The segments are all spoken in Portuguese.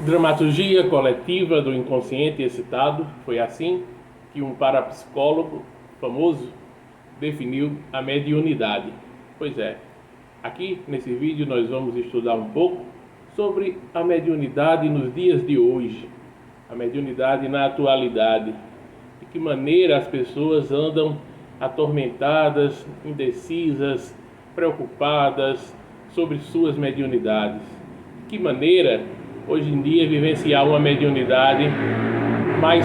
Dramaturgia coletiva do inconsciente excitado. Foi assim que um parapsicólogo famoso definiu a mediunidade. Pois é, aqui nesse vídeo nós vamos estudar um pouco sobre a mediunidade nos dias de hoje, a mediunidade na atualidade, de que maneira as pessoas andam atormentadas, indecisas, preocupadas sobre suas mediunidades, de que maneira hoje em dia vivenciar uma mediunidade mais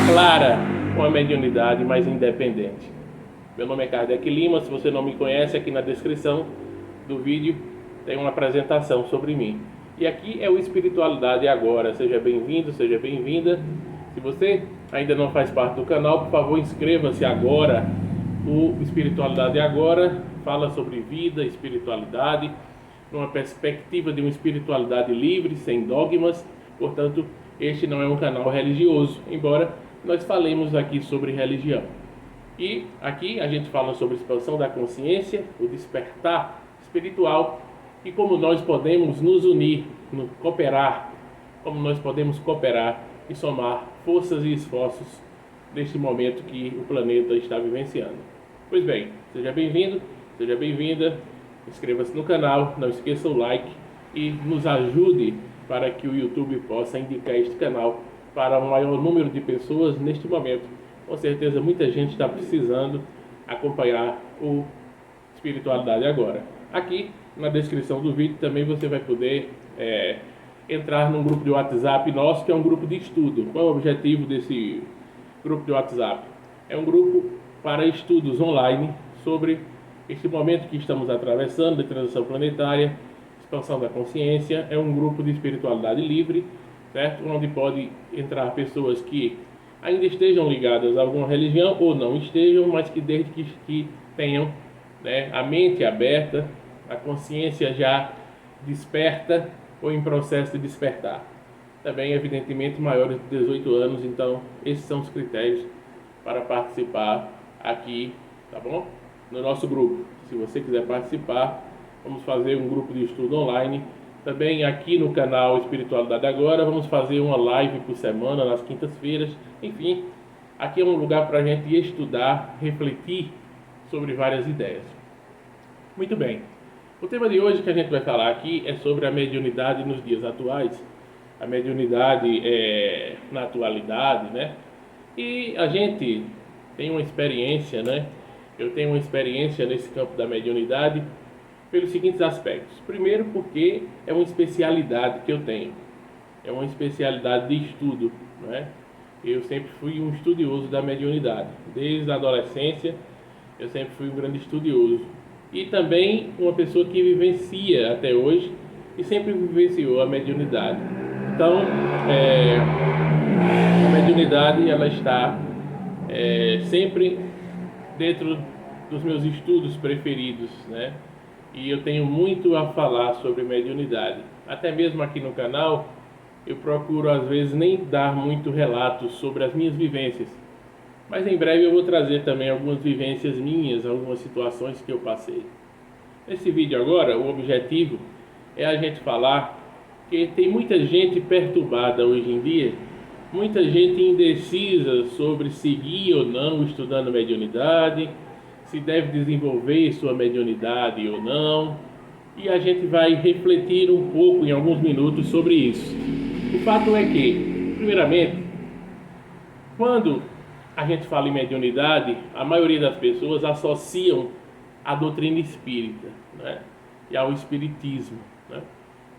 clara, uma mediunidade mais independente. Meu nome é Kardec Lima. Se você não me conhece, aqui na descrição do vídeo tem uma apresentação sobre mim. E aqui é o Espiritualidade Agora. Seja bem-vindo, seja bem-vinda. Se você ainda não faz parte do canal, por favor, inscreva-se agora. O Espiritualidade Agora fala sobre vida, espiritualidade, numa perspectiva de uma espiritualidade livre, sem dogmas. Portanto, este não é um canal religioso, embora nós falemos aqui sobre religião. E aqui a gente fala sobre a expansão da consciência, o despertar espiritual e como nós podemos nos unir, cooperar, como nós podemos cooperar e somar forças e esforços neste momento que o planeta está vivenciando. Pois bem, seja bem-vindo, seja bem-vinda, inscreva-se no canal, não esqueça o like e nos ajude para que o YouTube possa indicar este canal para um maior número de pessoas neste momento. Com certeza muita gente está precisando acompanhar o Espiritualidade Agora. Aqui na descrição do vídeo também você vai poder entrar num grupo de WhatsApp nosso, que é um grupo de estudo. Qual é o objetivo desse grupo de WhatsApp? É um grupo para estudos online sobre este momento que estamos atravessando de transição planetária, expansão da consciência. É um grupo de espiritualidade livre, certo? Onde pode entrar pessoas que ainda estejam ligadas a alguma religião ou não estejam, mas que desde que tenham, a mente aberta, a consciência já desperta ou em processo de despertar. Também, evidentemente, maiores de 18 anos, então esses são os critérios para participar aqui, tá bom? No nosso grupo. Se você quiser participar, vamos fazer um grupo de estudo online. Também aqui no canal Espiritualidade Agora, vamos fazer uma live por semana, nas quintas-feiras. Enfim, aqui é um lugar para a gente estudar, refletir sobre várias ideias. Muito bem. O tema de hoje que a gente vai falar aqui é sobre a mediunidade nos dias atuais. A mediunidade na atualidade, né? E a gente tem uma experiência, né? Eu tenho uma experiência nesse campo da mediunidade pelos seguintes aspectos. Primeiro, porque é uma especialidade que eu tenho. É uma especialidade de estudo, não é? Eu sempre fui um estudioso da mediunidade. Desde a adolescência, eu sempre fui um grande estudioso. E também uma pessoa que vivencia até hoje e sempre vivenciou a mediunidade. Então, a mediunidade ela está sempre dentro dos meus estudos preferidos, né? E eu tenho muito a falar sobre mediunidade. Até mesmo aqui no canal, eu procuro às vezes nem dar muito relatos sobre as minhas vivências. Mas em breve eu vou trazer também algumas vivências minhas, algumas situações que eu passei. Nesse vídeo agora, o objetivo é a gente falar que tem muita gente perturbada hoje em dia, muita gente indecisa sobre seguir ou não estudando mediunidade, se deve desenvolver sua mediunidade ou não, e a gente vai refletir um pouco em alguns minutos sobre isso. O fato é que, primeiramente, quando a gente fala em mediunidade, a maioria das pessoas associam à doutrina espírita, né? E ao espiritismo, né?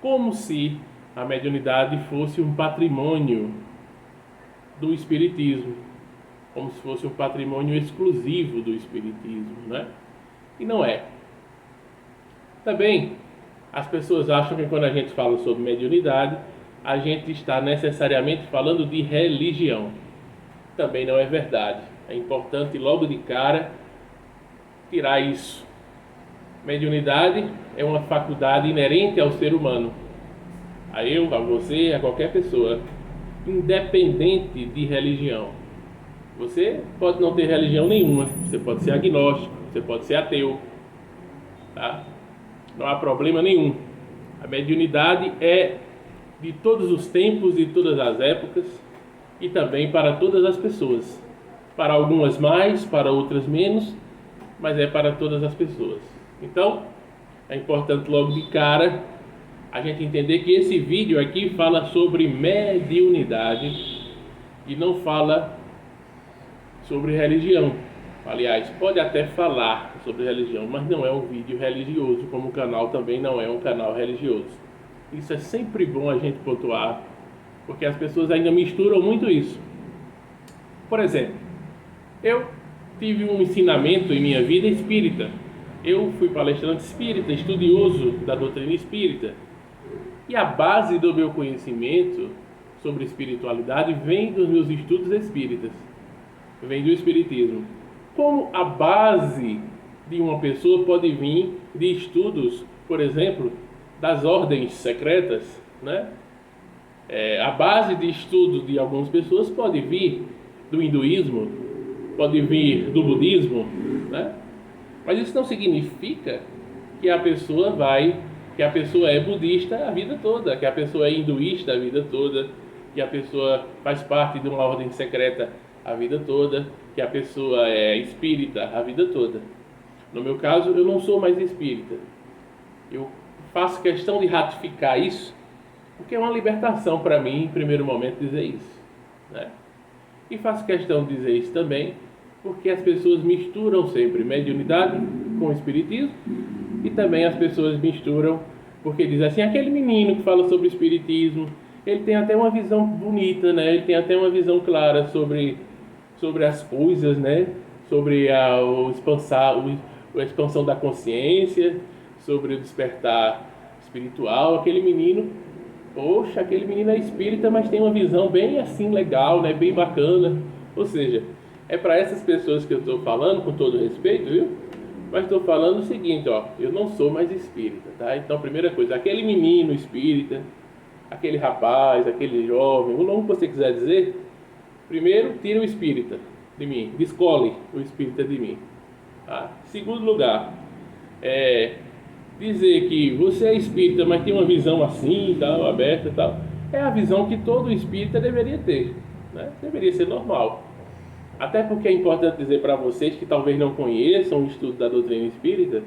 Como se a mediunidade fosse um patrimônio do espiritismo, como se fosse um patrimônio exclusivo do espiritismo, né? E não é. Também as pessoas acham que quando a gente fala sobre mediunidade, a gente está necessariamente falando de religião. Também não é verdade. É importante logo de cara tirar isso. Mediunidade é uma faculdade inerente ao ser humano, a eu, a você, a qualquer pessoa, independente de religião. Você pode não ter religião nenhuma, você pode ser agnóstico, você pode ser ateu, tá? Não há problema nenhum. A mediunidade é de todos os tempos e todas as épocas, e também para todas as pessoas. Para algumas mais, para outras menos, mas é para todas as pessoas. Então, é importante logo de cara a gente entender que esse vídeo aqui fala sobre mediunidade e não fala sobre religião. Aliás, pode até falar sobre religião, mas não é um vídeo religioso, como o canal também não é um canal religioso. Isso é sempre bom a gente pontuar, porque as pessoas ainda misturam muito isso. Por exemplo, eu tive um ensinamento em minha vida espírita. Eu fui palestrante espírita, estudioso da doutrina espírita. E a base do meu conhecimento sobre espiritualidade vem dos meus estudos espíritas, vem do espiritismo. Como a base de uma pessoa pode vir de estudos, por exemplo, das ordens secretas, né? A base de estudo de algumas pessoas pode vir do hinduísmo, pode vir do budismo, né? Mas isso não significa que a pessoa é budista a vida toda, que a pessoa é hinduísta a vida toda, que a pessoa faz parte de uma ordem secreta a vida toda, que a pessoa é espírita a vida toda. No meu caso, eu não sou mais espírita. Eu faço questão de ratificar isso, porque é uma libertação para mim, em primeiro momento, dizer isso, né? E faço questão de dizer isso também, porque as pessoas misturam sempre mediunidade com espiritismo, e também as pessoas misturam porque dizem assim, aquele menino que fala sobre espiritismo, ele tem até uma visão bonita, né? Ele tem até uma visão clara sobre as coisas, né? Sobre a expansão da consciência, sobre o despertar espiritual. Aquele menino é espírita, mas tem uma visão bem assim legal, né? Bem bacana. Ou seja, é para essas pessoas que eu estou falando, com todo respeito, viu? Mas estou falando o seguinte, ó, eu não sou mais espírita, tá? Então, primeira coisa, aquele menino espírita, aquele rapaz, aquele jovem, o nome que você quiser dizer, primeiro, tira o espírita de mim, descole o espírita de mim. Tá? Segundo lugar, dizer que você é espírita, mas tem uma visão assim, tal, aberta e tal, é a visão que todo espírita deveria ter, né? Deveria ser normal. Até porque é importante dizer para vocês que talvez não conheçam o estudo da doutrina espírita,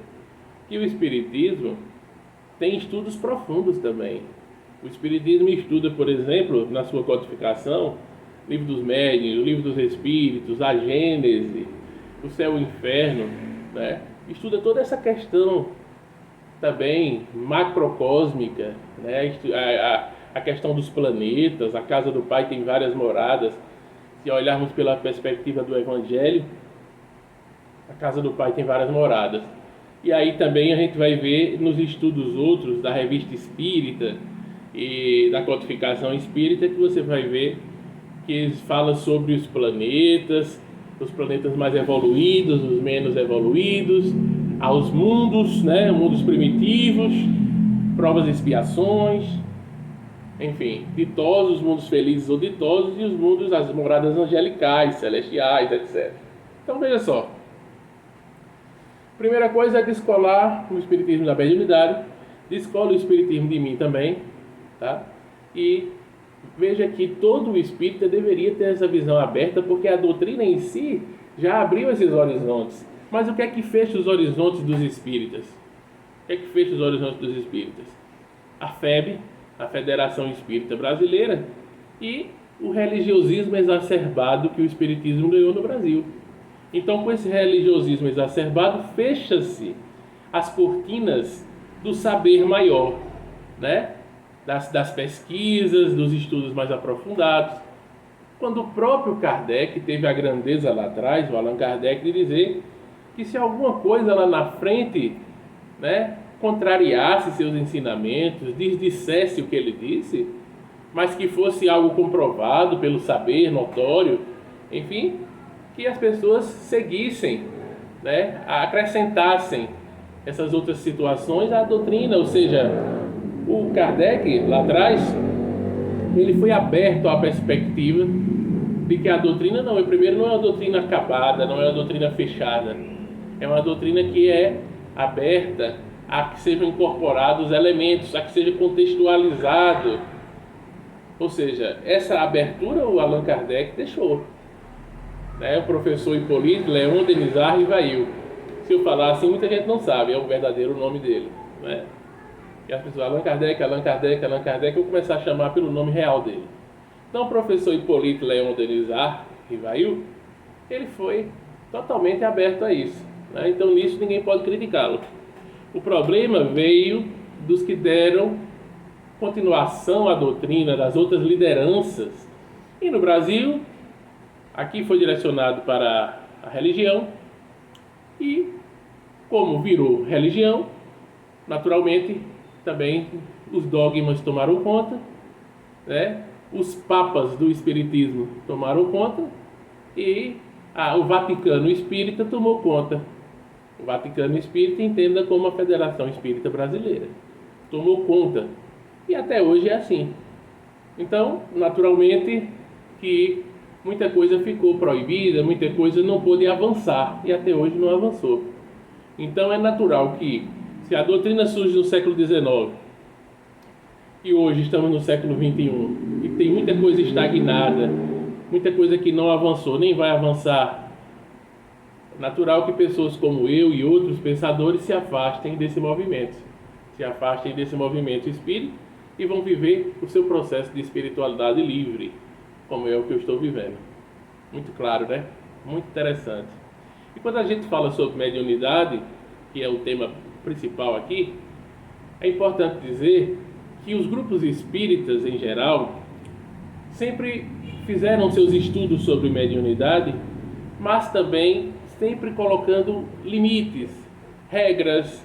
que o espiritismo tem estudos profundos também. O espiritismo estuda, por exemplo, na sua codificação, o livro dos médiuns, o livro dos espíritos, a Gênese, o céu e o inferno, né? Estuda toda essa questão também macrocósmica, né? A questão dos planetas, a casa do Pai tem várias moradas. Se olharmos pela perspectiva do Evangelho, a casa do Pai tem várias moradas. E aí também a gente vai ver nos estudos outros da Revista Espírita e da Codificação Espírita, que você vai ver que eles falam sobre os planetas mais evoluídos, os menos evoluídos, aos mundos, né, mundos primitivos, provas e expiações, enfim, ditosos, mundos felizes ou ditosos, e os mundos, as moradas angelicais, celestiais, etc. Então veja só, primeira coisa é descolar o espiritismo da mediunidade, descola o espiritismo de mim também, tá? E veja que todo espírita deveria ter essa visão aberta, porque a doutrina em si já abriu esses horizontes. Mas o que é que fecha os horizontes dos espíritas? O que é que fecha os horizontes dos espíritas? A FEB, a Federação Espírita Brasileira, e o religiosismo exacerbado que o espiritismo ganhou no Brasil. Então, com esse religiosismo exacerbado, fecha-se as cortinas do saber maior, né? Das pesquisas, dos estudos mais aprofundados. Quando o próprio Kardec teve a grandeza lá atrás, o Allan Kardec, de dizer que se alguma coisa lá na frente, né, contrariasse seus ensinamentos, desdissesse o que ele disse, mas que fosse algo comprovado pelo saber notório, enfim, que as pessoas seguissem, né, acrescentassem essas outras situações à doutrina. Ou seja, o Kardec lá atrás, ele foi aberto à perspectiva de que a doutrina não é uma doutrina acabada, não é uma doutrina fechada, é uma doutrina que é aberta a que sejam incorporados elementos, a que seja contextualizado Ou seja, essa abertura o Allan Kardec deixou. Né? O professor Hipólito Léon Denis Rivail. Se eu falar assim, muita gente não sabe, é o verdadeiro nome dele. Né? E as pessoas, Allan Kardec, Allan Kardec, Allan Kardec, eu vou começar a chamar pelo nome real dele. Então, o professor Hipólito Léon Denis Rivail, ele foi totalmente aberto a isso. Né? Então, nisso ninguém pode criticá-lo. O problema veio dos que deram continuação à doutrina das outras lideranças. E no Brasil, aqui foi direcionado para a religião, e como virou religião, naturalmente também os dogmas tomaram conta, né? Os papas do espiritismo tomaram conta e o Vaticano Espírita tomou conta. O Vaticano Espírita entenda como a Federação Espírita Brasileira. Tomou conta. E até hoje é assim. Então, naturalmente que muita coisa ficou proibida, muita coisa não pôde avançar e até hoje não avançou. Então é natural que, se a doutrina surge no século XIX e hoje estamos no século XXI e tem muita coisa estagnada, muita coisa que não avançou, nem vai avançar, é natural que pessoas como eu e outros pensadores se afastem desse movimento espírita e vão viver o seu processo de espiritualidade livre, como é o que eu estou vivendo. Muito claro, né? Muito interessante. E quando a gente fala sobre mediunidade, que é o tema principal aqui, é importante dizer que os grupos espíritas em geral sempre fizeram seus estudos sobre mediunidade, mas também sempre colocando limites, regras,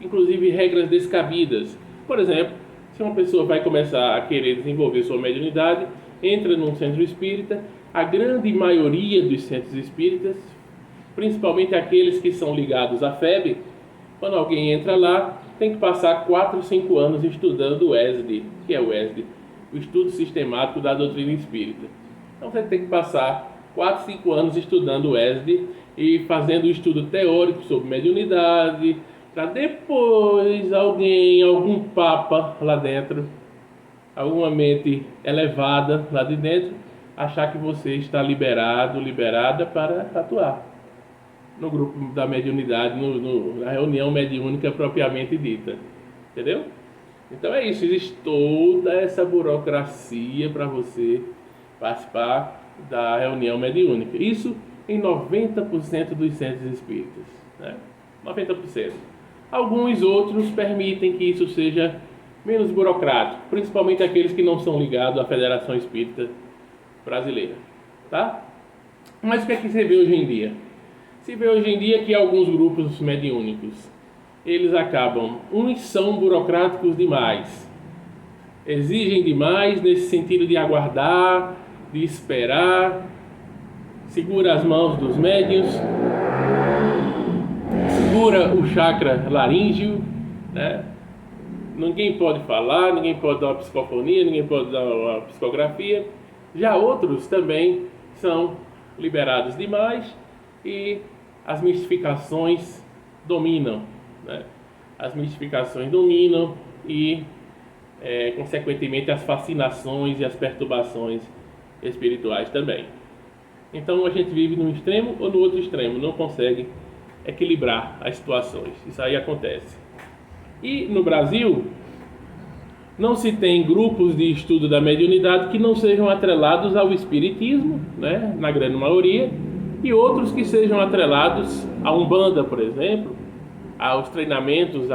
inclusive regras descabidas. Por exemplo, se uma pessoa vai começar a querer desenvolver sua mediunidade, entra num centro espírita, a grande maioria dos centros espíritas, principalmente aqueles que são ligados à FEB, quando alguém entra lá, tem que passar 4, 5 anos estudando o ESD, que é o ESD, o Estudo Sistemático da Doutrina Espírita. Então você tem que passar 4, 5 anos estudando o ESD e fazendo o estudo teórico sobre mediunidade, para depois algum papa lá dentro, alguma mente elevada lá de dentro, achar que você está liberada para atuar no grupo da mediunidade, na reunião mediúnica propriamente dita. Entendeu? Então é isso, existe toda essa burocracia para você participar da reunião mediúnica. Isso em 90% dos centros espíritas. Né? 90%. Alguns outros permitem que isso seja menos burocrático, principalmente aqueles que não são ligados à Federação Espírita Brasileira. Tá? Mas o que é que você vê hoje em dia? Se vê hoje em dia que alguns grupos mediúnicos, eles acabam, uns são burocráticos demais, exigem demais nesse sentido de aguardar, de esperar, segura as mãos dos médiuns, segura o chakra laríngeo, né? Ninguém pode falar, ninguém pode dar uma psicofonia, ninguém pode dar uma psicografia. Já outros também são liberados demais e as mistificações dominam, né? As mistificações dominam e, consequentemente, as fascinações e as perturbações espirituais também. Então a gente vive num extremo ou no outro extremo, não consegue equilibrar as situações. Isso aí acontece. E no Brasil, não se tem grupos de estudo da mediunidade que não sejam atrelados ao espiritismo, né, na grande maioria, e outros que sejam atrelados à Umbanda, por exemplo, aos treinamentos,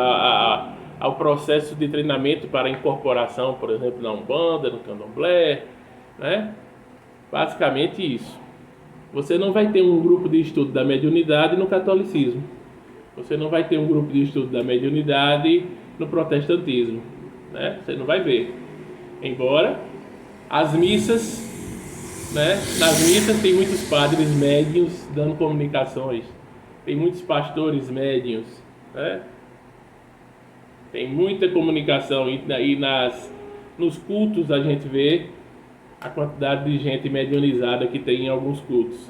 ao processo de treinamento para incorporação, por exemplo, na Umbanda, no Candomblé, né? Basicamente isso. Você não vai ter um grupo de estudo da mediunidade no catolicismo. Você não vai ter um grupo de estudo da mediunidade no protestantismo, né? Você não vai ver. Embora as missas, né? Nas missas tem muitos padres médiuns dando comunicações, tem muitos pastores médiuns, né? Tem muita comunicação e nos cultos a gente vê a quantidade de gente mediunizada que tem em alguns cultos,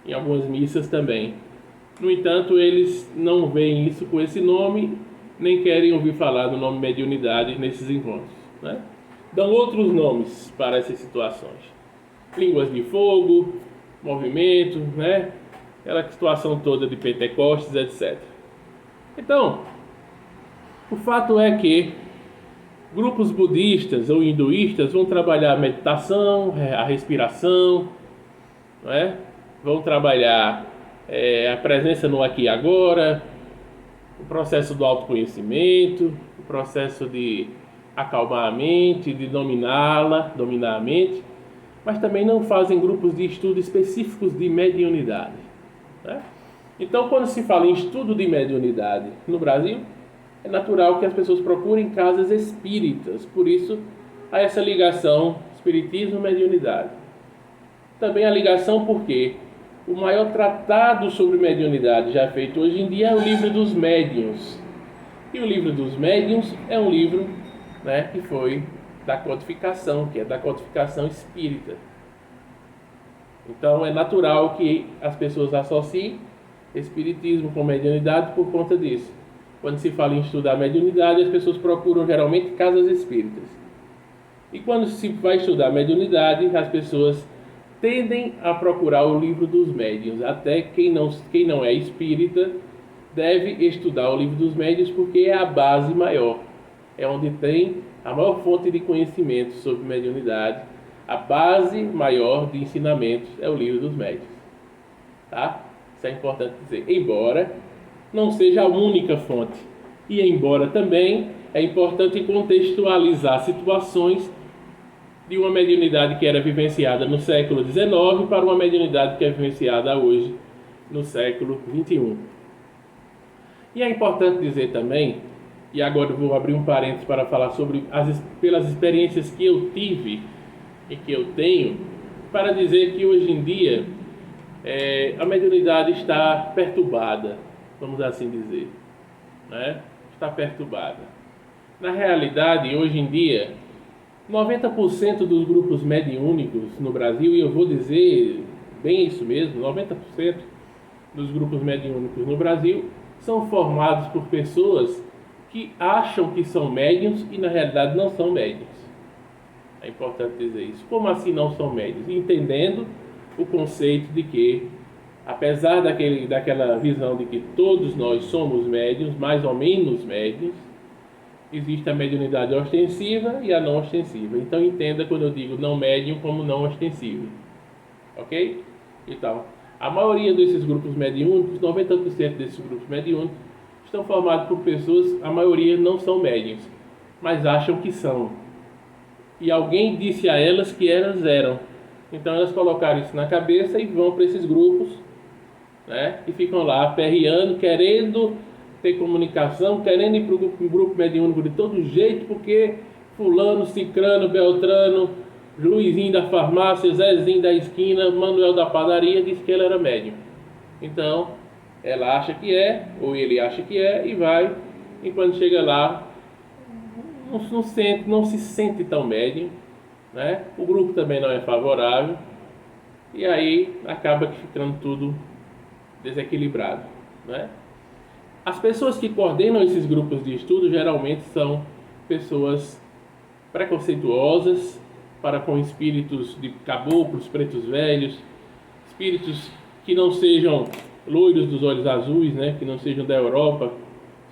em algumas missas também. No entanto, eles não veem isso com esse nome, nem querem ouvir falar do nome mediunidade nesses encontros, né? dão outros nomes para essas situações. Línguas de fogo, movimento, né? Aquela situação toda de Pentecostes, etc. Então, o fato é que grupos budistas ou hinduístas vão trabalhar a meditação, a respiração, não é? Vão trabalhar a presença no aqui e agora, o processo do autoconhecimento, o processo de acalmar a mente, de dominar a mente, mas também não fazem grupos de estudo específicos de mediunidade, né? Então, quando se fala em estudo de mediunidade no Brasil, é natural que as pessoas procurem casas espíritas, por isso há essa ligação espiritismo-mediunidade. Também a ligação porque o maior tratado sobre mediunidade já feito hoje em dia é o Livro dos Médiuns. E o Livro dos Médiuns é um livro, né, que foi da codificação, que é da codificação espírita. Então é natural que as pessoas associem espiritismo com mediunidade por conta disso. Quando se fala em estudar mediunidade, as pessoas procuram geralmente casas espíritas. E quando se vai estudar mediunidade, as pessoas tendem a procurar o Livro dos Médiuns. Até quem não é espírita deve estudar o Livro dos Médiuns, porque é a base maior. É onde tem a maior fonte de conhecimento sobre mediunidade. A base maior de ensinamentos é o Livro dos Médiuns. Tá? Isso é importante dizer. Embora não seja a única fonte. E embora também é importante contextualizar situações de uma mediunidade que era vivenciada no século XIX para uma mediunidade que é vivenciada hoje no século XXI. E é importante dizer também, e agora eu vou abrir um parênteses para falar sobre pelas experiências que eu tive e que eu tenho, para dizer que hoje em dia a mediunidade está perturbada, vamos assim dizer, né? Está perturbada. Na realidade, hoje em dia, 90% dos grupos mediúnicos no Brasil, e eu vou dizer bem isso mesmo, 90% dos grupos mediúnicos no Brasil são formados por pessoas que acham que são médiuns e na realidade não são médiuns. É importante dizer isso. Como assim não são médiuns? Entendendo o conceito de que, apesar daquela visão de que todos nós somos médiuns, mais ou menos médiuns, existe a mediunidade ostensiva e a não ostensiva. Então entenda quando eu digo não médium como não ostensivo. Ok? Então, a maioria desses grupos mediúnicos, 90% desses grupos mediúnicos, estão formados por pessoas, a maioria não são médiuns, mas acham que são. E alguém disse a elas que elas eram. Então elas colocaram isso na cabeça e vão para esses grupos, né? E ficam lá aperreando, querendo ter comunicação, querendo ir para o grupo mediúnico de todo jeito, porque fulano, cicrano, beltrano, Luizinho da farmácia, Zezinho da esquina, Manuel da padaria disse que ele era médium. Então ela acha que é, ou ele acha que é, e vai, e quando chega lá não se sente tão médium, né? O grupo também não é favorável, e aí acaba ficando tudo desequilibrado, né? As pessoas que coordenam esses grupos de estudo geralmente são pessoas preconceituosas para com espíritos de caboclos, pretos velhos, espíritos que não sejam loiros dos olhos azuis, né? Que não sejam da Europa,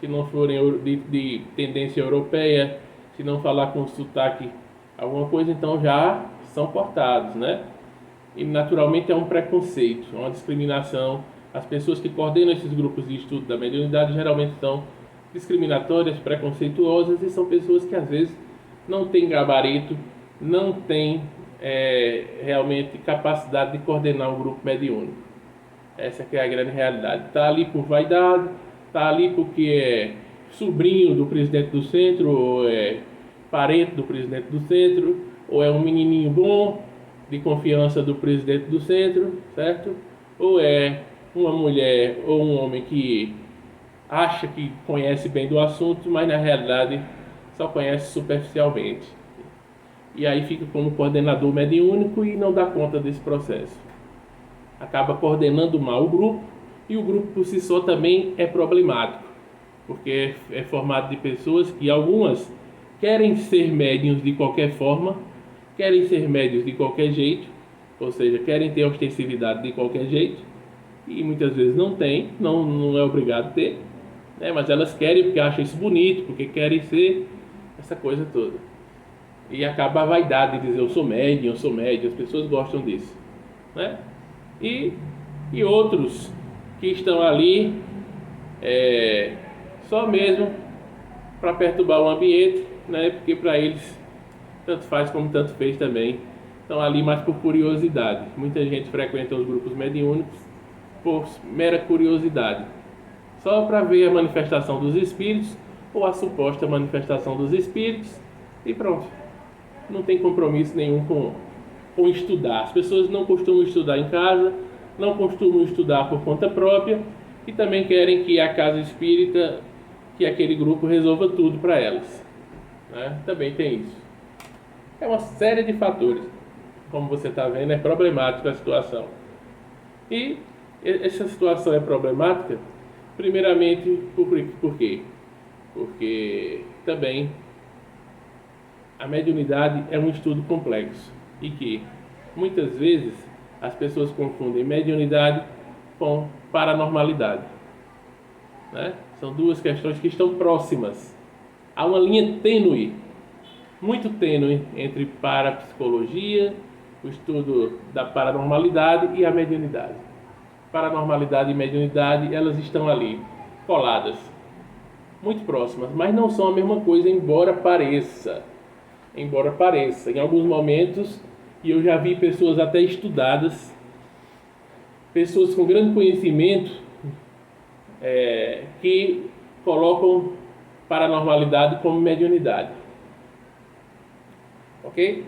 se não forem de tendência europeia, se não falar com sotaque alguma coisa, então já são cortados, né? E naturalmente é um preconceito, uma discriminação. As pessoas que coordenam esses grupos de estudo da mediunidade geralmente são discriminatórias, preconceituosas, e são pessoas que às vezes não têm gabarito, não têm realmente capacidade de coordenar um grupo mediúnico. Essa que é a grande realidade. Está ali por vaidade, está ali porque é sobrinho do presidente do centro, ou é parente do presidente do centro, ou é um menininho bom, de confiança do presidente do centro, certo? Ou é uma mulher ou um homem que acha que conhece bem do assunto, mas na realidade só conhece superficialmente. E aí fica como coordenador mediúnico e não dá conta desse processo. Acaba coordenando mal o grupo, e o grupo por si só também é problemático, porque é formado de pessoas que algumas querem ser médiuns de qualquer forma, querem ser médiuns de qualquer jeito, ou seja, querem ter ostensividade de qualquer jeito, e muitas vezes não tem, não é obrigado a ter, né? Mas elas querem porque acham isso bonito, porque querem ser essa coisa toda. E acaba a vaidade de dizer eu sou médium, as pessoas gostam disso, né? E outros que estão ali só mesmo para perturbar o ambiente, né? Porque para eles tanto faz como tanto fez também. Estão ali mais por curiosidade. Muita gente frequenta os grupos mediúnicos por mera curiosidade, só para ver a manifestação dos espíritos ou a suposta manifestação dos espíritos e pronto. Não tem compromisso nenhum com estudar. As pessoas não costumam estudar em casa, não costumam estudar por conta própria e também querem que a casa espírita, que aquele grupo resolva tudo para elas, né? Também tem isso. É uma série de fatores. Como você está vendo, é problemática a situação. E essa situação é problemática, primeiramente, por quê? Porque também a mediunidade é um estudo complexo e que muitas vezes as pessoas confundem mediunidade com paranormalidade, né? São duas questões que estão próximas. Há uma linha tênue, muito tênue, entre parapsicologia, o estudo da paranormalidade e a mediunidade. Paranormalidade e mediunidade, elas estão ali, coladas, muito próximas, mas não são a mesma coisa, embora pareça. Em alguns momentos, e eu já vi pessoas até estudadas, pessoas com grande conhecimento, que colocam paranormalidade como mediunidade. Ok?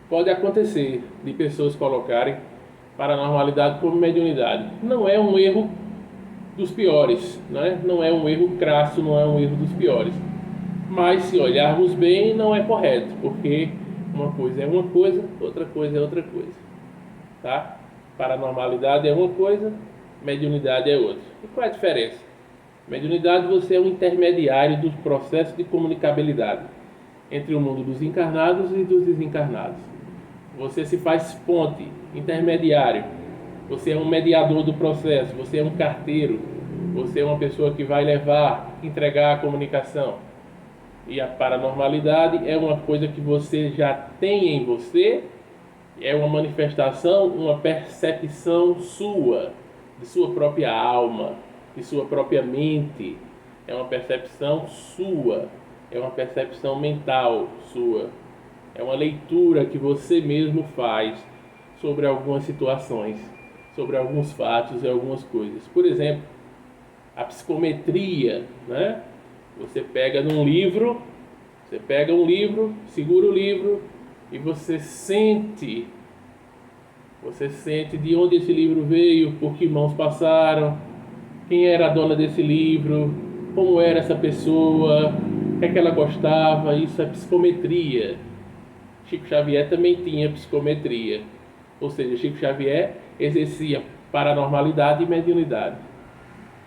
Pode acontecer de pessoas colocarem paranormalidade como mediunidade. Não é um erro dos piores, né? Não é um erro crasso, não é um erro dos piores. Mas se olharmos bem, não é correto, porque uma coisa é uma coisa, outra coisa é outra coisa, tá? Paranormalidade é uma coisa, mediunidade é outra. E qual é a diferença? Mediunidade, você é um intermediário do processo de comunicabilidade entre o mundo dos encarnados e dos desencarnados. Você se faz ponte, intermediário. Você é um mediador do processo, você é um carteiro, você é uma pessoa que vai levar, entregar a comunicação. E a paranormalidade é uma coisa que você já tem em você, é uma manifestação, uma percepção sua, de sua própria alma, de sua própria mente. É uma percepção sua, é uma percepção mental sua, é uma leitura que você mesmo faz sobre algumas situações, sobre alguns fatos e algumas coisas. Por exemplo, a psicometria, né? Você pega um livro, segura o livro e você sente de onde esse livro veio, por que mãos passaram, quem era a dona desse livro, como era essa pessoa, o que é que ela gostava. Isso é psicometria. Chico Xavier também tinha psicometria, ou seja, Chico Xavier exercia paranormalidade e mediunidade.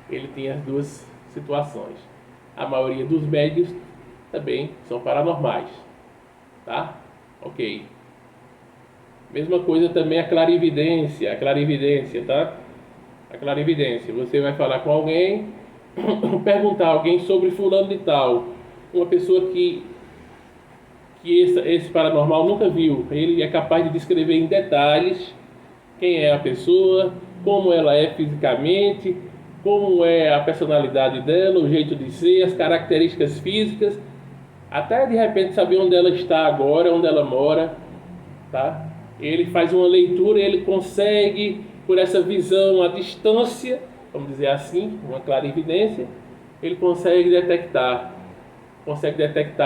Ele tinha as duas situações. A maioria dos médiuns também são paranormais, tá? Ok. Mesma coisa também a clarividência, tá? A clarividência, você vai falar com alguém, perguntar a alguém sobre fulano de tal, uma pessoa que esse paranormal nunca viu. Ele é capaz de descrever em detalhes quem é a pessoa, como ela é fisicamente, como é a personalidade dela, o jeito de ser, as características físicas, até de repente saber onde ela está agora, onde ela mora, tá? Ele faz uma leitura, ele consegue, por essa visão à distância, vamos dizer assim, uma clarividência, ele consegue detectar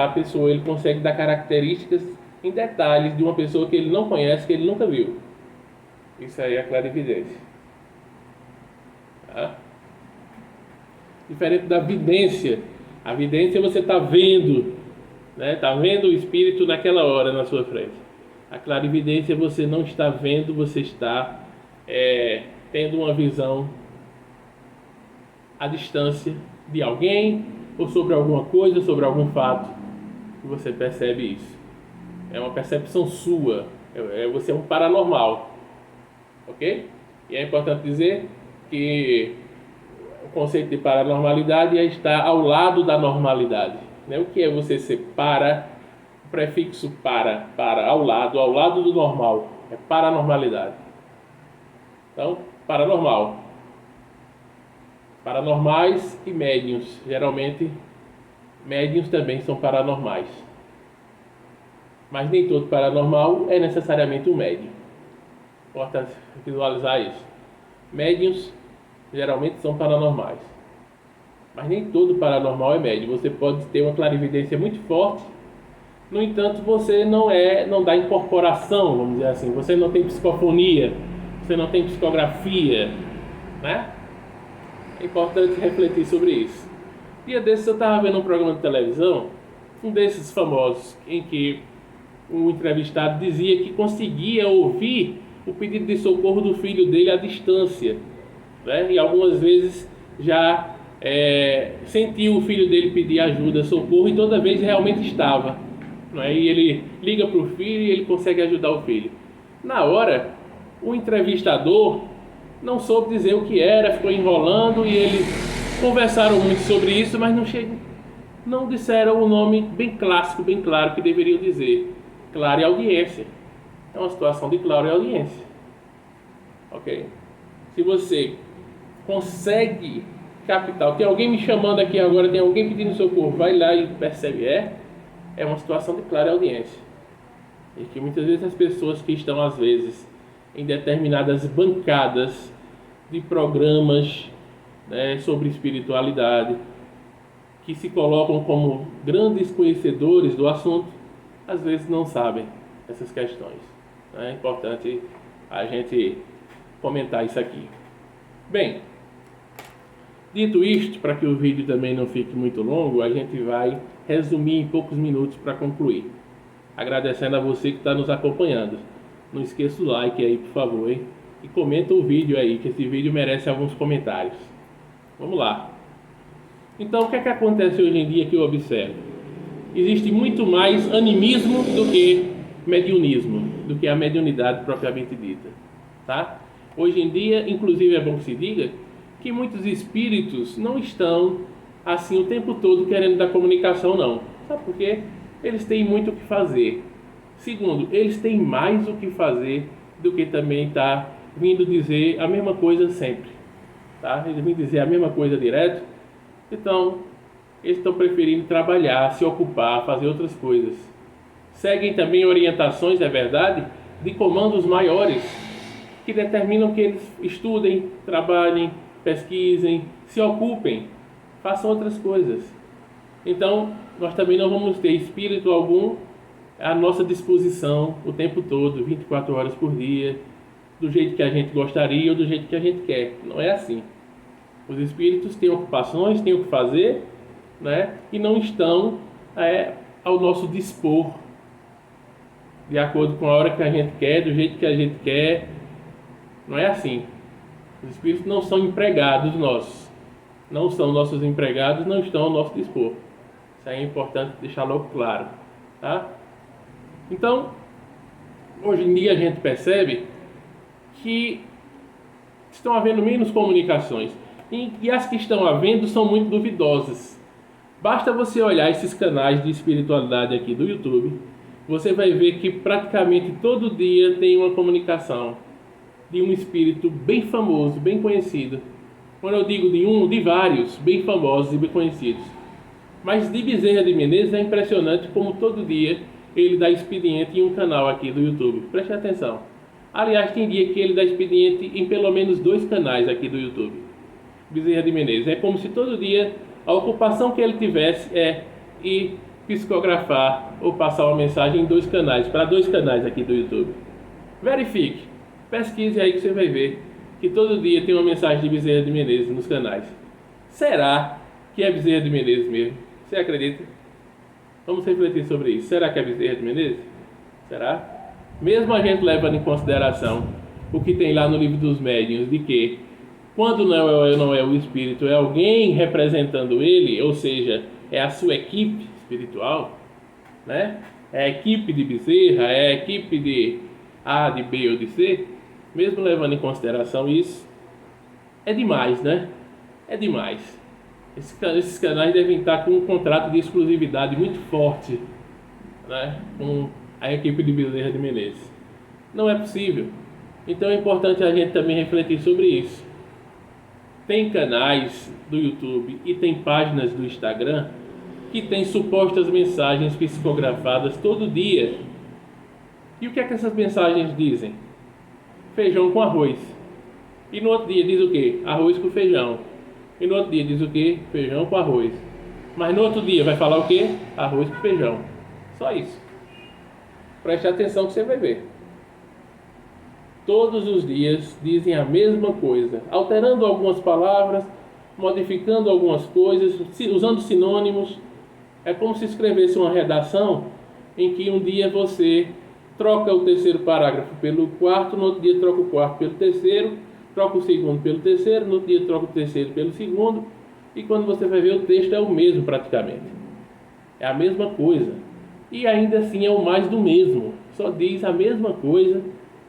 a pessoa, ele consegue dar características em detalhes de uma pessoa que ele não conhece, que ele nunca viu. Isso aí é a clarividência. Tá? Diferente da vidência. A vidência você está vendo, né? Está vendo o espírito naquela hora na sua frente. A clarividência você não está vendo, você está tendo uma visão à distância de alguém, ou sobre alguma coisa, sobre algum fato. que você percebe isso. É uma percepção sua. Você é um paranormal. Ok? E é importante dizer que o conceito de paranormalidade é estar ao lado da normalidade. Né? O que é você ser para? O prefixo para, ao lado do normal. É paranormalidade. Então, paranormal. Paranormais e médiuns. Geralmente, médiuns também são paranormais. Mas nem todo paranormal é necessariamente um médium. Importante visualizar isso. Médiuns geralmente são paranormais. Mas nem todo paranormal é médium. Você pode ter uma clarividência muito forte. No entanto, você não dá incorporação, vamos dizer assim. Você não tem psicofonia, você não tem psicografia, né? É importante refletir sobre isso. Dia desses eu estava vendo um programa de televisão, um desses famosos, em que o entrevistado dizia que conseguia ouvir o pedido de socorro do filho dele à distância, né? E algumas vezes já sentiu o filho dele pedir ajuda, socorro, e toda vez realmente estava, né? E ele liga para o filho e ele consegue ajudar o filho. Na hora, o entrevistador não soube dizer o que era, ficou enrolando, e eles conversaram muito sobre isso, mas não disseram o nome bem clássico, bem claro que deveriam dizer. Clara e audiência. É uma situação de clara e audiência. Ok? Se você consegue captar, tem alguém me chamando aqui agora, tem alguém pedindo socorro, vai lá e percebe, é uma situação de clara e audiência. E que muitas vezes as pessoas que estão, às vezes, em determinadas bancadas de programas, né, sobre espiritualidade, que se colocam como grandes conhecedores do assunto, às vezes não sabem essas questões. É importante a gente comentar isso aqui. Bem, dito isto, para que o vídeo também não fique muito longo, a gente vai resumir em poucos minutos para concluir. Agradecendo a você que está nos acompanhando. Não esqueça o like aí, por favor, hein? E comenta o vídeo aí, que esse vídeo merece alguns comentários. Vamos lá. Então, o que é que acontece hoje em dia que eu observo? Existe muito mais animismo do que mediunismo, do que a mediunidade propriamente dita, tá? Hoje em dia, inclusive é bom que se diga, que muitos espíritos não estão assim o tempo todo querendo dar comunicação, não. Sabe por quê? Eles têm muito o que fazer. Segundo, eles têm mais o que fazer do que também tá vindo dizer a mesma coisa sempre, tá? Eles vêm dizer a mesma coisa direto, então eles estão preferindo trabalhar, se ocupar, fazer outras coisas. Seguem também orientações, é verdade, de comandos maiores, que determinam que eles estudem, trabalhem, pesquisem, se ocupem, façam outras coisas. Então, nós também não vamos ter espírito algum à nossa disposição o tempo todo, 24 horas por dia, do jeito que a gente gostaria ou do jeito que a gente quer. Não é assim. Os espíritos têm ocupações, têm o que fazer, né? E não estão ao nosso dispor, de acordo com a hora que a gente quer, do jeito que a gente quer. Não é assim. Os espíritos não são empregados nossos. Não são nossos empregados, não estão ao nosso dispor. Isso aí é importante deixar logo claro, tá? Então, hoje em dia a gente percebe que estão havendo menos comunicações. E as que estão havendo são muito duvidosas. Basta você olhar esses canais de espiritualidade aqui do YouTube, você vai ver que praticamente todo dia tem uma comunicação de um espírito bem famoso, bem conhecido. Quando eu digo de vários bem famosos e bem conhecidos. Mas de Bezerra de Menezes é impressionante como todo dia ele dá expediente em um canal aqui do YouTube. Preste atenção. Aliás, tem dia que ele dá expediente em pelo menos 2 canais aqui do YouTube. Bezerra de Menezes. É como se todo dia a ocupação que ele tivesse é ir psicografar ou passar uma mensagem em 2 canais, para 2 canais aqui do YouTube. Verifique, pesquise aí que você vai ver que todo dia tem uma mensagem de Bezerra de Menezes nos canais. Será que é Bezerra de Menezes mesmo? Você acredita? Vamos refletir sobre isso. Será que é Bezerra de Menezes? Será? Mesmo a gente levando em consideração o que tem lá no livro dos médiuns, de que quando não é o espírito, é alguém representando ele, ou seja, é a sua equipe espiritual, né? É a equipe de Bezerra, é a equipe de A, de B ou de C, mesmo levando em consideração isso, é demais, né? É demais. Esses canais devem estar com um contrato de exclusividade muito forte, né? Com a equipe de Bezerra de Menezes. Não é possível. Então é importante a gente também refletir sobre isso. Tem canais do YouTube e tem páginas do Instagram que tem supostas mensagens psicografadas todo dia. E o que é que essas mensagens dizem? Feijão com arroz. E no outro dia diz o quê? Arroz com feijão. E no outro dia diz o quê? Feijão com arroz. Mas no outro dia vai falar o quê? Arroz com feijão. Só isso. Preste atenção que você vai ver. Todos os dias dizem a mesma coisa, alterando algumas palavras, modificando algumas coisas, usando sinônimos. É como se escrevesse uma redação em que um dia você troca o terceiro parágrafo pelo quarto, no outro dia troca o quarto pelo terceiro, troca o segundo pelo terceiro, no outro dia troca o terceiro pelo segundo, e quando você vai ver o texto é o mesmo praticamente. É a mesma coisa. E ainda assim é o mais do mesmo. Só diz a mesma coisa,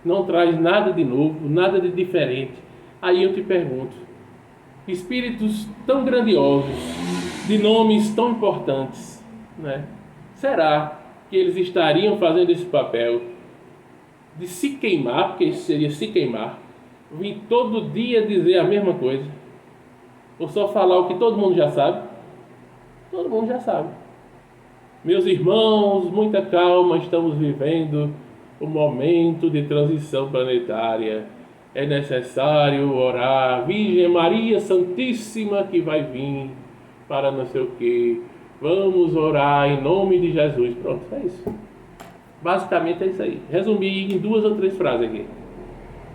não traz nada de novo, nada de diferente. Aí eu te pergunto, espíritos tão grandiosos, de nomes tão importantes, né? Será que eles estariam fazendo esse papel de se queimar, porque isso seria se queimar, vir todo dia dizer a mesma coisa, ou só falar o que todo mundo já sabe? Todo mundo já sabe. Meus irmãos, muita calma, estamos vivendo um momento de transição planetária. É necessário orar, Virgem Maria Santíssima que vai vir para não sei o que. Vamos orar em nome de Jesus. Pronto, é isso. Basicamente é isso aí. Resumi em 2 ou 3 frases aqui.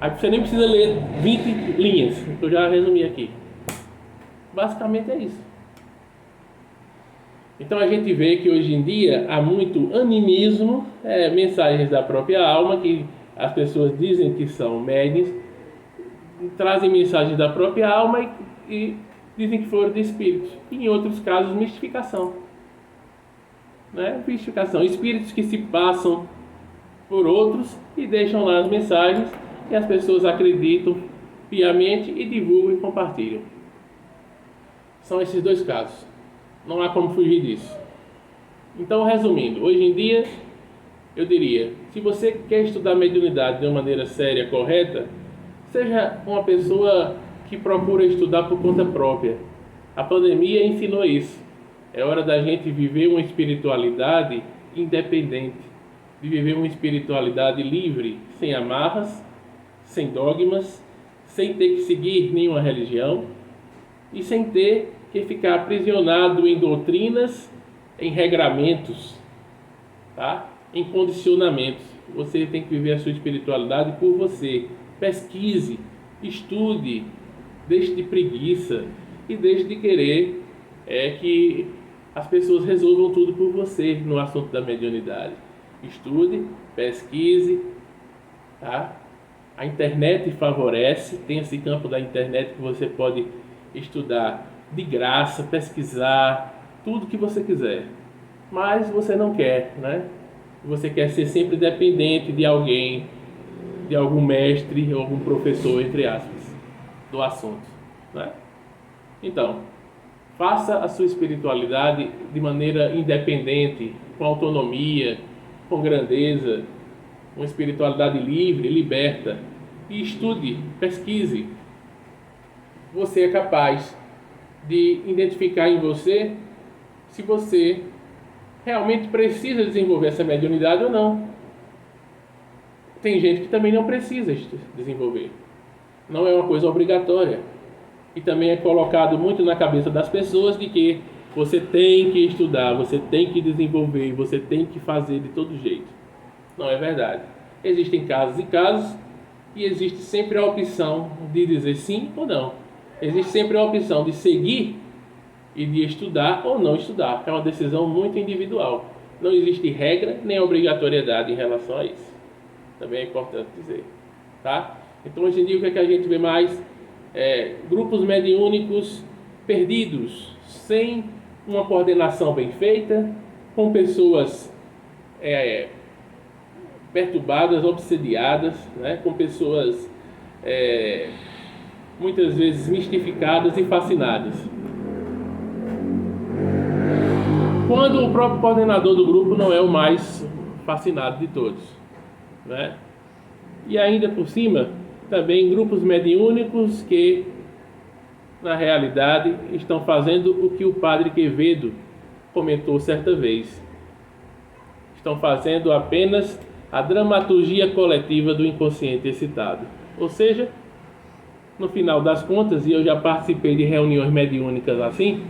Aí você nem precisa ler 20 linhas, que eu já resumi aqui. Basicamente é isso. Então a gente vê que hoje em dia há muito animismo, mensagens da própria alma, que as pessoas dizem que são médiuns, trazem mensagens da própria alma e dizem que foram de espíritos. E em outros casos, mistificação. Né? Mistificação. Espíritos que se passam por outros e deixam lá as mensagens e as pessoas acreditam piamente e divulgam e compartilham. São esses 2 casos. Não há como fugir disso. Então, resumindo, hoje em dia, eu diria, se você quer estudar mediunidade de uma maneira séria, correta, seja uma pessoa que procura estudar por conta própria. A pandemia ensinou isso. É hora da gente viver uma espiritualidade independente, de viver uma espiritualidade livre, sem amarras, sem dogmas, sem ter que seguir nenhuma religião e sem ter que ficar aprisionado em doutrinas, em regramentos, tá? Em condicionamentos. Você tem que viver a sua espiritualidade por você. Pesquise, estude, deixe de preguiça e deixe de querer que as pessoas resolvam tudo por você no assunto da mediunidade. Estude, pesquise, tá? A internet favorece, tem esse campo da internet que você pode estudar de graça, pesquisar, tudo que você quiser. Mas você não quer, né? Você quer ser sempre dependente de alguém, de algum mestre ou algum professor, entre aspas, do assunto, né? Então, faça a sua espiritualidade de maneira independente, com autonomia, com grandeza, uma espiritualidade livre, liberta. E estude, pesquise. Você é capaz de identificar em você se você realmente precisa desenvolver essa mediunidade ou não. Tem gente que também não precisa desenvolver. Não é uma coisa obrigatória. E também é colocado muito na cabeça das pessoas de que você tem que estudar, você tem que desenvolver, você tem que fazer de todo jeito. Não é verdade. Existem casos e casos e existe sempre a opção de dizer sim ou não. Existe sempre a opção de seguir e de estudar ou não estudar. É uma decisão muito individual. Não existe regra nem obrigatoriedade em relação a isso. Também é importante dizer, tá? Então hoje em dia o que é que a gente vê mais? Grupos mediúnicos perdidos, sem uma coordenação bem feita, com pessoas perturbadas, obsediadas, né, com pessoas muitas vezes mistificadas e fascinadas. Quando o próprio coordenador do grupo não é o mais fascinado de todos, né? E ainda por cima, também grupos mediúnicos que, na realidade, estão fazendo o que o padre Quevedo comentou certa vez. Estão fazendo apenas a dramaturgia coletiva do inconsciente excitado. Ou seja, no final das contas, e eu já participei de reuniões mediúnicas assim,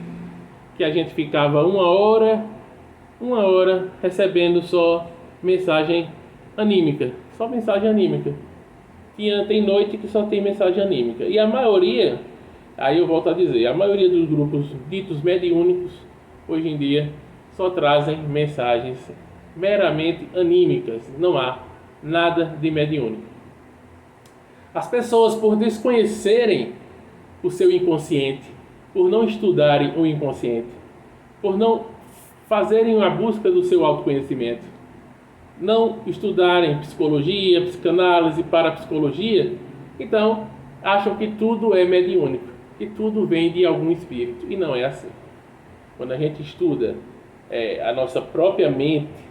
que a gente ficava uma hora recebendo só mensagem anímica, tem noite que só tem mensagem anímica, e a maioria, aí eu volto a dizer, a maioria dos grupos ditos mediúnicos hoje em dia só trazem mensagens meramente anímicas, não há nada de mediúnico. As pessoas, por desconhecerem o seu inconsciente, por não estudarem o inconsciente, por não fazerem a busca do seu autoconhecimento, não estudarem psicologia, psicanálise, parapsicologia, então acham que tudo é mediúnico, que tudo vem de algum espírito, e não é assim. Quando a gente estuda a nossa própria mente,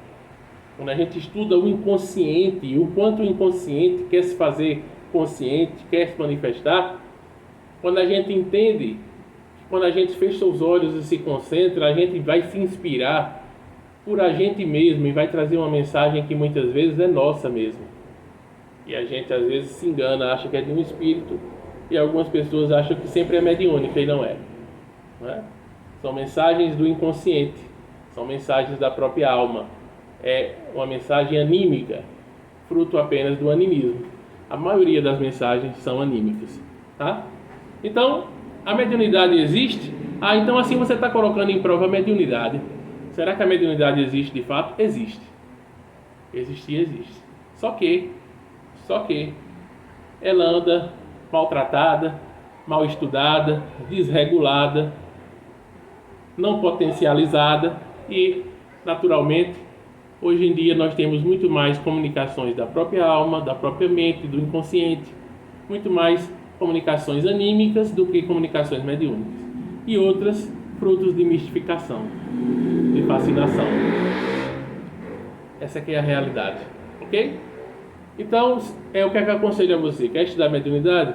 quando a gente estuda o inconsciente e o quanto o inconsciente quer se fazer consciente, quer se manifestar, quando a gente entende, quando a gente fecha os olhos e se concentra, a gente vai se inspirar por a gente mesmo e vai trazer uma mensagem que muitas vezes é nossa mesmo. E a gente às vezes se engana, acha que é de um espírito, e algumas pessoas acham que sempre é mediúnica e não é. Não é? São mensagens do inconsciente, são mensagens da própria alma. É uma mensagem anímica, fruto apenas do animismo. A maioria das mensagens são anímicas. Tá? Então, a mediunidade existe? Então assim você está colocando em prova a mediunidade. Será que a mediunidade existe de fato? Existe. Existir existe. Só que ela anda maltratada, mal estudada, desregulada, não potencializada e, naturalmente, hoje em dia nós temos muito mais comunicações da própria alma, da própria mente, do inconsciente, muito mais comunicações anímicas do que comunicações mediúnicas. E outras frutos de mistificação, de fascinação. Essa aqui é a realidade, ok? Então, é o que eu aconselho a você. Quer estudar mediunidade?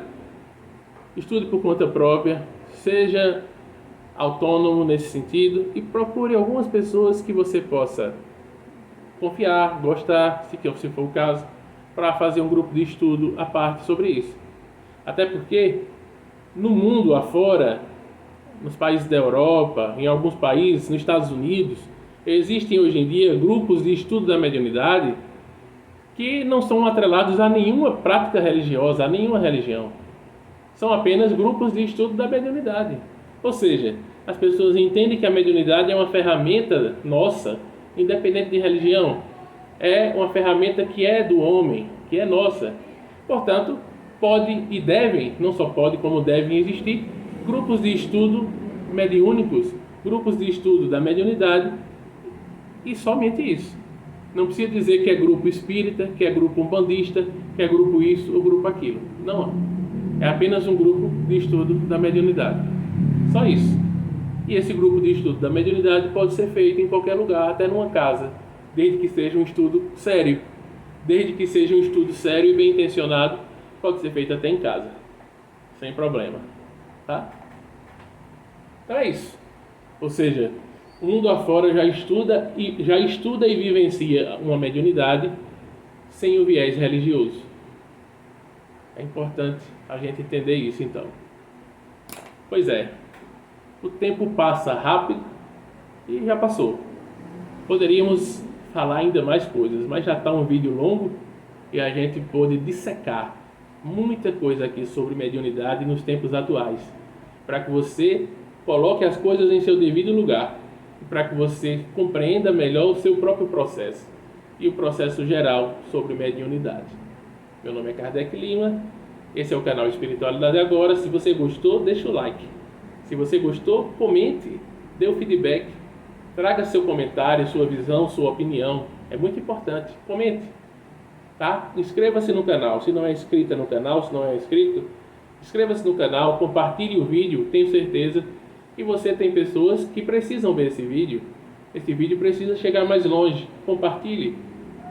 Estude por conta própria, seja autônomo nesse sentido e procure algumas pessoas que você possa confiar, gostar, se for o caso, para fazer um grupo de estudo à parte sobre isso. Até porque, no mundo afora, nos países da Europa, em alguns países, nos Estados Unidos, existem hoje em dia grupos de estudo da mediunidade que não são atrelados a nenhuma prática religiosa, a nenhuma religião. São apenas grupos de estudo da mediunidade. Ou seja, as pessoas entendem que a mediunidade é uma ferramenta nossa, independente de religião. É uma ferramenta que é do homem, que é nossa. Portanto, pode e devem, não só pode como devem existir, grupos de estudo mediúnicos, grupos de estudo da mediunidade, e somente isso. Não precisa dizer que é grupo espírita, que é grupo umbandista, que é grupo isso ou grupo aquilo. Não. É apenas um grupo de estudo da mediunidade. Só isso. E esse grupo de estudo da mediunidade pode ser feito em qualquer lugar, até numa casa, desde que seja um estudo sério. Desde que seja um estudo sério e bem intencionado, pode ser feito até em casa, sem problema. Tá? Então é isso. Ou seja, o mundo afora já estuda e vivencia uma mediunidade sem o viés religioso. É importante a gente entender isso, então. Pois é, o tempo passa rápido e já passou. Poderíamos falar ainda mais coisas, mas já está um vídeo longo e a gente pôde dissecar muita coisa aqui sobre mediunidade nos tempos atuais, para que você coloque as coisas em seu devido lugar, para que você compreenda melhor o seu próprio processo e o processo geral sobre mediunidade. Meu nome é Kardec Lima, esse é o canal Espiritualidade Agora. Se você gostou, deixa o like. Se você gostou, comente, dê o feedback, traga seu comentário, sua visão, sua opinião. É muito importante. Comente, tá? Inscreva-se no canal. Se não é inscrita no canal, se não é inscrito, inscreva-se no canal, compartilhe o vídeo. Tenho certeza que você tem pessoas que precisam ver esse vídeo. Esse vídeo precisa chegar mais longe. Compartilhe.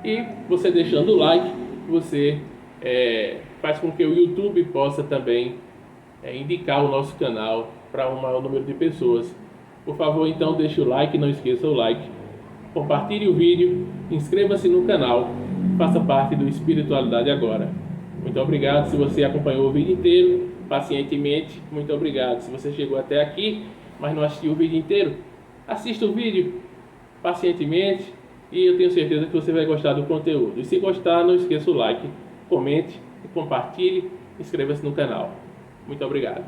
E você deixando o like, você faz com que o YouTube possa também indicar o nosso canal para um maior número de pessoas. Por favor, então deixe o like, não esqueça o like. Compartilhe o vídeo, inscreva-se no canal, faça parte do Espiritualidade Agora. Muito obrigado se você acompanhou o vídeo inteiro, pacientemente, muito obrigado. Se você chegou até aqui, mas não assistiu o vídeo inteiro, assista o vídeo pacientemente e eu tenho certeza que você vai gostar do conteúdo. E se gostar, não esqueça o like, comente, compartilhe, inscreva-se no canal. Muito obrigado.